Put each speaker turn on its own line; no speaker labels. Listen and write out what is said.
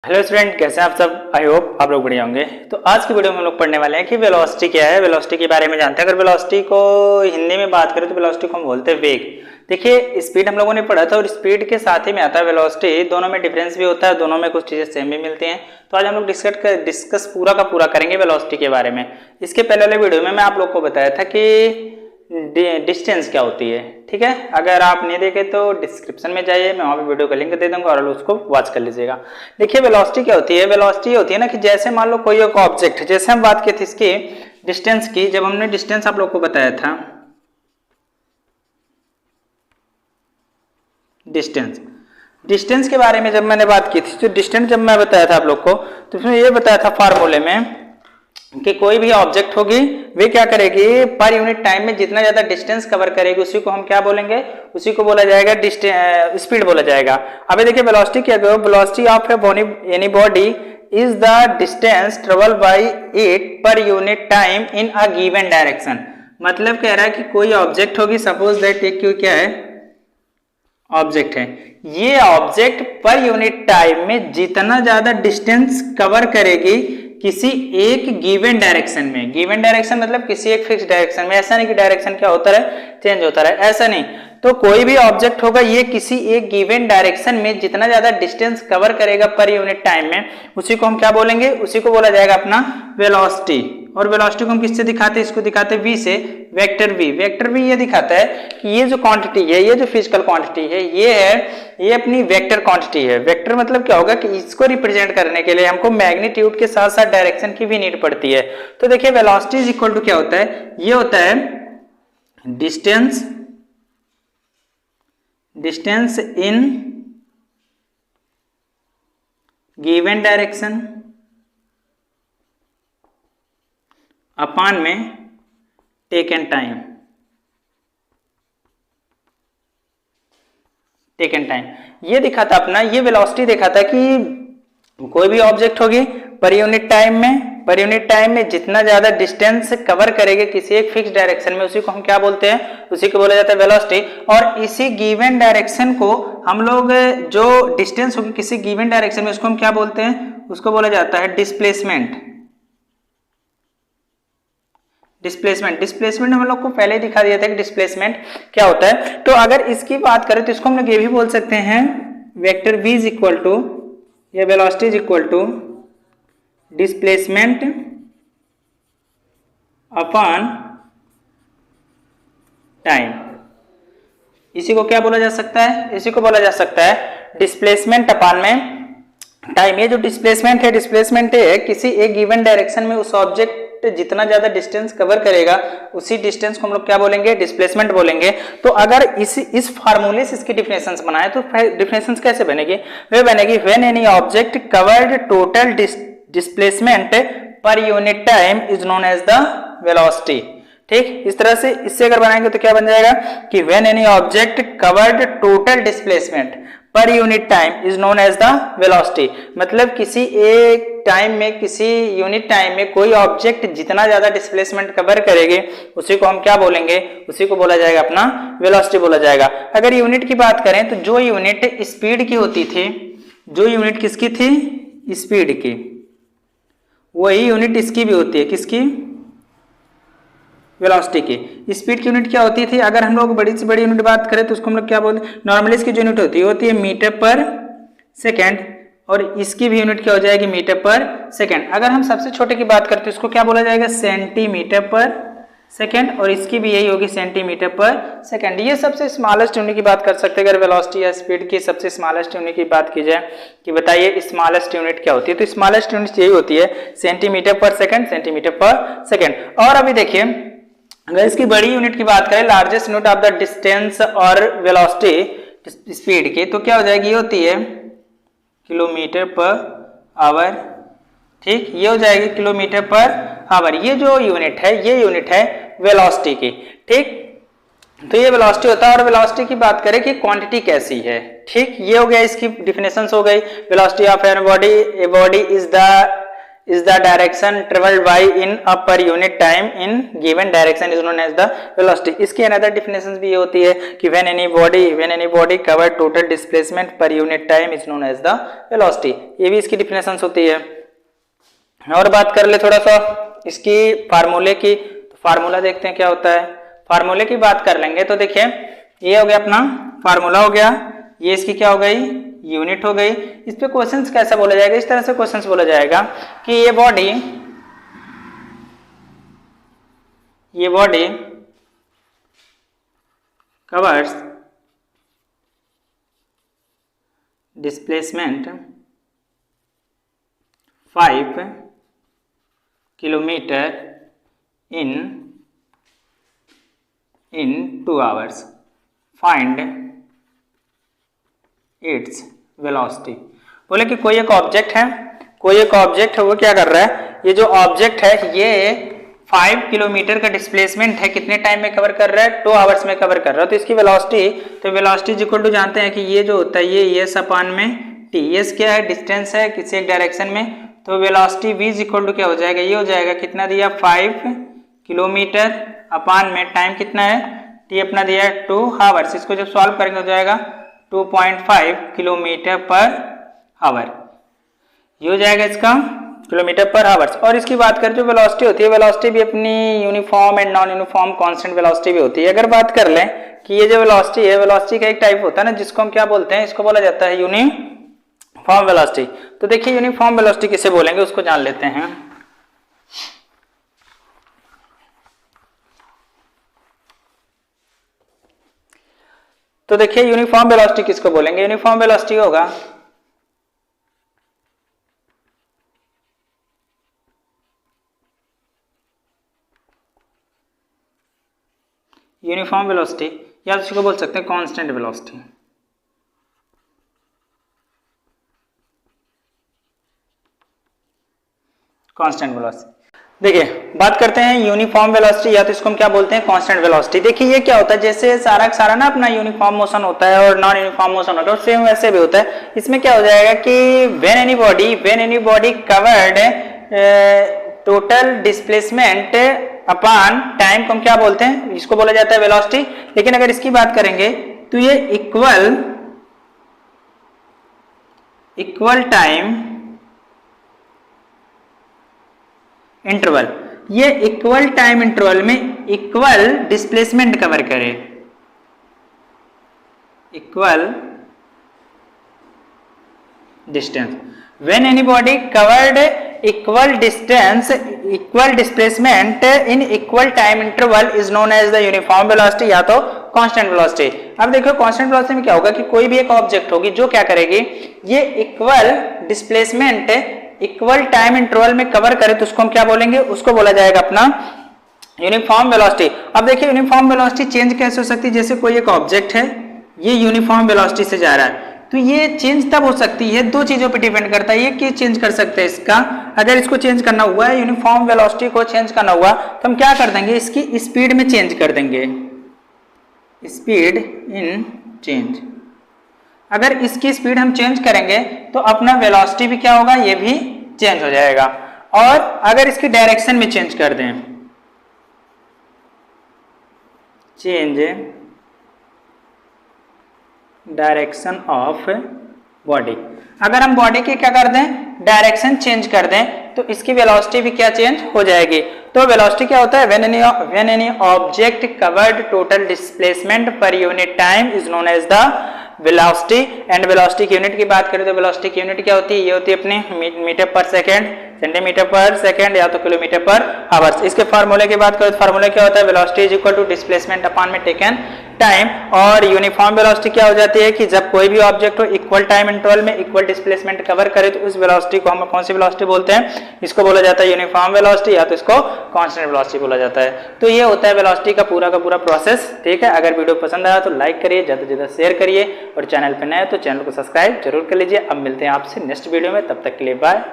Hello student, कैसे हैं आप सब। आई होप आप लोग बढ़िया होंगे। तो आज की वीडियो में हम लोग पढ़ने वाले हैं कि वेलोसिटी क्या है, वेलोसिटी के बारे में जानते हैं। अगर वेलोसिटी को हिंदी में बात करें तो वेलोसिटी को हम बोलते हैं वेग। देखिए, स्पीड हम लोगों ने पढ़ा था और स्पीड के साथ ही में आता है वेलोसिटी। दोनों में डिफरेंस भी होता है, दोनों में कुछ चीजें सेम भी मिलती हैं। तो आज हम लोग डिस्कस पूरा का पूरा करेंगे वेलोसिटी के बारे में। इसके पहले वाले वीडियो में मैं आप लोग को बताया था कि डिस्टेंस क्या होती है। ठीक है, अगर आप नहीं देखे तो डिस्क्रिप्शन में जाइए, मैं वहाँ पे वीडियो का लिंक दे दूंगा और उसको वॉच कर लीजिएगा। देखिए, वेलोसिटी क्या होती है। वेलोसिटी होती है ना कि जैसे मान लो कोई एक ऑब्जेक्ट, जैसे हम बात की थी इसकी डिस्टेंस की, जब हमने डिस्टेंस आप लोग को बताया था, डिस्टेंस के बारे में जब मैंने बात की थी, तो डिस्टेंस जब मैं बताया था आप लोग को, तो उसमें ये बताया था फार्मूले में कि कोई भी ऑब्जेक्ट होगी वे क्या करेगी, पर यूनिट टाइम में जितना ज्यादा डिस्टेंस कवर करेगी उसी को हम क्या बोलेंगे, उसी को बोला जाएगा स्पीड बोला जाएगा। अभी देखिए, वेलोसिटी क्या है, velocity of any body is the distance travel by it पर unit time in a given direction. मतलब कह रहा है कि कोई ऑब्जेक्ट होगी, सपोज दैट एक क्या है, ऑब्जेक्ट है, ये ऑब्जेक्ट पर यूनिट टाइम में जितना ज्यादा डिस्टेंस कवर करेगी किसी एक गिवन डायरेक्शन में, गिवन डायरेक्शन मतलब किसी एक फिक्स डायरेक्शन में, ऐसा नहीं कि डायरेक्शन क्या होता है, चेंज होता रहे, ऐसा नहीं। तो कोई भी ऑब्जेक्ट होगा, ये किसी एक गिवन डायरेक्शन में जितना ज्यादा डिस्टेंस कवर करेगा पर यूनिट टाइम में, उसी को हम क्या बोलेंगे, उसी को बोला जाएगा अपना वेलोसिटी। और वेलोसिटी को हम किससे दिखाते हैं, इसको दिखाते हैं v से, वेक्टर v। वेक्टर v ये दिखाता है कि ये जो क्वांटिटी है, ये जो फिजिकल क्वांटिटी है, ये अपनी वेक्टर क्वांटिटी है। वेक्टर मतलब क्या होगा कि इसको रिप्रेजेंट करने के लिए हमको मैग्नीट्यूड के साथ साथ डायरेक्शन की भी नीड पड़ती है। तो देखिए, वेलोसिटी इज इक्वल टू क्या होता है, ये होता है डिस्टेंस इन गिवन डायरेक्शन अपान में टेकन टाइम। ये दिखाता अपना, ये वेलोसिटी दिखाता कि कोई भी ऑब्जेक्ट होगी पर यूनिट टाइम में जितना ज्यादा डिस्टेंस कवर करेगी किसी एक फिक्स डायरेक्शन में, उसी को हम क्या बोलते हैं, उसी को बोला जाता है वेलोसिटी। और इसी गिवन डायरेक्शन को हम लोग, जो डिस्टेंस होगी किसी गिवन डायरेक्शन में, उसको हम क्या बोलते हैं, उसको बोला जाता है डिस्प्लेसमेंट। डिस्प्लेसमेंट हम लोग को पहले ही दिखा दिया था कि डिस्प्लेसमेंट क्या होता है। तो अगर इसकी बात करें तो इसको हम लोग ये भी बोल सकते हैं, vector v is equal to, या velocity is equal to displacement upon time. इसी को क्या बोला जा सकता है, इसी को बोला जा सकता है डिस्प्लेसमेंट अपॉन में टाइम। ये जो डिस्प्लेसमेंट है किसी एक गिवन डायरेक्शन में उस ऑब्जेक्ट जितना ज्यादा डिस्टेंस कवर करेगा उसी डिस्टेंस को हम लोग क्या बोलेंगे, डिस्प्लेसमेंट बोलेंगे। तो अगर इस फार्मूले से इसकी डिफिनेशंस बनाए तो डिफिनेशंस कैसे बनेगी, वे बनेगी when any object covered total displacement per unit time is known as the velocity. ठीक, इस तरह से इससे अगर बनाएंगे तो क्या बन जाएगा कि when any object covered total displacement per unit time is known as the velocity. मतलब किसी एक टाइम में, किसी यूनिट टाइम में कोई ऑब्जेक्ट जितना ज्यादा डिस्प्लेसमेंट कवर करेगी उसी को हम क्या बोलेंगे, उसी को बोला जाएगा अपना वेलोसिटी बोला जाएगा। अगर यूनिट की बात करें तो जो यूनिट स्पीड की होती थी, जो यूनिट किसकी थी, स्पीड की, वही यूनिट इसकी भी होती है, किसकी, वेलोसिटी की। स्पीड की यूनिट क्या होती थी, अगर हम लोग बड़ी से बड़ी यूनिट बात करें तो उसको हम लोग क्या बोलते हैं, नॉर्मली इसकी जो यूनिट होती है मीटर पर सेकेंड, और इसकी भी यूनिट क्या हो जाएगी, मीटर पर सेकेंड। अगर हम सबसे छोटे की बात करते हैं इसको क्या बोला जाएगा, सेंटीमीटर पर सेकेंड, और इसकी भी यही होगी सेंटीमीटर पर सेकेंड। ये सबसे स्मॉलेस्ट यूनिट की बात कर सकते हैं। अगर वेलोसिटी या स्पीड की सबसे स्मॉलेस्ट यूनिट की बात की जाए कि बताइए स्मॉलेस्ट यूनिट क्या होती है, तो स्मॉलेस्ट यूनिट यही होती है सेंटीमीटर पर सेकेंड, सेंटीमीटर पर सेकेंड। और अभी देखिए, अगर इसकी बड़ी यूनिट की बात करें, largest unit of the distance और वेलोसिटी स्पीड की, तो क्या हो जाएगी, ये होती है किलोमीटर पर आवर। ठीक, ये हो जाएगी किलोमीटर पर आवर। ये जो यूनिट है, ये यूनिट है वेलोसिटी की। ठीक, तो ये वेलोसिटी होता है। और वेलोसिटी की बात करें कि क्वांटिटी कैसी है, ठीक, ये हो गया, इसकी डिफिनेशंस हो गई। Velocity of an body, a body is the is the direction traveled by in a per unit time in given direction is known as the velocity। इसकी another definition भी ये होती है कि when any body cover total displacement per unit time is known as the velocity। ये भी इसकी definitions होती है। और बात कर ले थोड़ा सा इसकी फार्मूले की, तो फार्मूला देखते हैं क्या होता है। फार्मूले की बात कर लेंगे तो देखिए ये हो गया अपना फार्मूला हो गया, ये इसकी क्या हो गई यूनिट हो गई। इस पे क्वेश्चंस कैसा बोला जाएगा, इस तरह से क्वेश्चंस बोला जाएगा कि ये body covers displacement 5 kilometre in 2 hours, find its velocity। बोले कि कोई एक ऑब्जेक्ट है वो क्या कर रहा है, ये जो ऑब्जेक्ट है ये 5 किलोमीटर का डिस्प्लेसमेंट है कितने टाइम में कवर कर रहा है 2 आवर्स में कवर कर रहा है। तो इसकी वेलोसिटी, तो वेलोसिटी इज इक्वल टू जानते हैं कि ये जो होता है ये s अपान में t, s क्या है डिस्टेंस है किसी एक डायरेक्शन में, तो velocity v is equal to क्या हो जाएगा, ये हो जाएगा कितना दिया 5 किलोमीटर अपान में टाइम कितना है t अपना दिया है 2 आवर्स। इसको जब सॉल्व करेंगे हो जाएगा 2.5 किलोमीटर पर आवर, ये हो जाएगा इसका किलोमीटर पर आवर्स। और इसकी बात करें जो वेलोसिटी होती है, वेलोसिटी भी अपनी uniform and non uniform constant velocity भी होती है। अगर बात कर लें कि ये जो वेलोसिटी है, वेलोसिटी का एक टाइप होता है ना जिसको हम क्या बोलते हैं, इसको बोला जाता है यूनिफॉर्म वेलोसिटी। तो देखिए यूनिफॉर्म वेलोसिटी किसे बोलेंगे उसको जान लेते हैं। तो देखिए यूनिफॉर्म वेलोसिटी किसको बोलेंगे, यूनिफॉर्म वेलोसिटी होगा यूनिफॉर्म वेलोसिटी या इसको बोल सकते हैं कांस्टेंट वेलोसिटी। कांस्टेंट वेलोसिटी देखिए बात करते हैं यूनिफॉर्म वेलोसिटी या तो इसको हम क्या बोलते हैं कांस्टेंट वेलोसिटी। देखिए ये क्या होता है, जैसे सारा का सारा ना अपना यूनिफॉर्म मोशन होता है और नॉन यूनिफॉर्म मोशन होता है, और सेम वैसे भी होता है। इसमें क्या हो जाएगा कि when any body covered total displacement upon time को हम क्या बोलते हैं, इसको बोला जाता है वेलोसिटी। लेकिन अगर इसकी बात करेंगे तो ये इक्वल टाइम इंटरवल, ये इक्वल टाइम इंटरवल में इक्वल डिस्प्लेसमेंट कवर करे, equal distance. When anybody covered equal distance equal displacement in equal time interval is known as the uniform velocity या तो कांस्टेंट वेलोसिटी। अब देखो कांस्टेंट वेलोसिटी में क्या होगा कि कोई भी एक ऑब्जेक्ट होगी जो क्या करेगी, ये equal displacement equal time interval में कवर करे तो उसको हम क्या बोलेंगे, उसको बोला जाएगा अपना यूनिफॉर्म वेलोसिटी। अब देखिए यूनिफॉर्म वेलोसिटी चेंज कैसे हो सकती है, जैसे कोई एक ऑब्जेक्ट है ये यूनिफॉर्म वेलोसिटी से जा रहा है तो ये चेंज तब हो सकती है, दो चीजों पे डिपेंड करता है। ये कि चेंज कर सकते हैं इसका, अगर इसको चेंज करना हुआ है यूनिफॉर्म वेलोसिटी को चेंज करना हुआ तो हम क्या कर देंगे, इसकी स्पीड में चेंज कर देंगे, स्पीड इन चेंज। अगर इसकी स्पीड हम चेंज करेंगे तो अपना वेलोसिटी भी क्या होगा, ये भी चेंज हो जाएगा। और अगर इसकी डायरेक्शन में चेंज कर दें, चेंज डायरेक्शन ऑफ बॉडी, अगर हम बॉडी की क्या कर दें डायरेक्शन चेंज कर दें तो इसकी वेलोसिटी भी क्या चेंज हो जाएगी। तो वेलोसिटी क्या होता है, when any object covered total displacement per unit time is known as the velocity. And velocity की यूनिट की बात करें तो वेलोसिटी की यूनिट क्या होती है, ये होती है अपनी मीटर पर सेकेंड, सेंटीमीटर पर सेकेंड या तो किलोमीटर पर आवर्स। इसके फार्मूले की बात करें तो फार्मूला क्या होता है, velocity is equal to displacement upon में टेकन टाइम। और यूनिफॉर्म वेलोसिटी क्या हो जाती है कि जब कोई भी ऑब्जेक्ट हो इक्वल टाइम इंटरवल में इक्वल डिस्प्लेसमेंट कवर करे तो उस वेलोसिटी को हम कौन सी वेलोसिटी बोलते हैं, इसको बोला जाता है यूनिफॉर्म वेलोसिटी या तो इसको कांस्टेंट वेलोसिटी बोला जाता है। तो ये होता है वेलोसिटी का पूरा प्रोसेस। ठीक है, अगर वीडियो पसंद आया तो लाइक करिए, ज्यादा से ज्यादा शेयर करिए और चैनल पर नए तो चैनल को सब्सक्राइब जरूर कर लीजिए। अब मिलते हैं आपसे नेक्स्ट वीडियो में, तब तक के लिए बाय।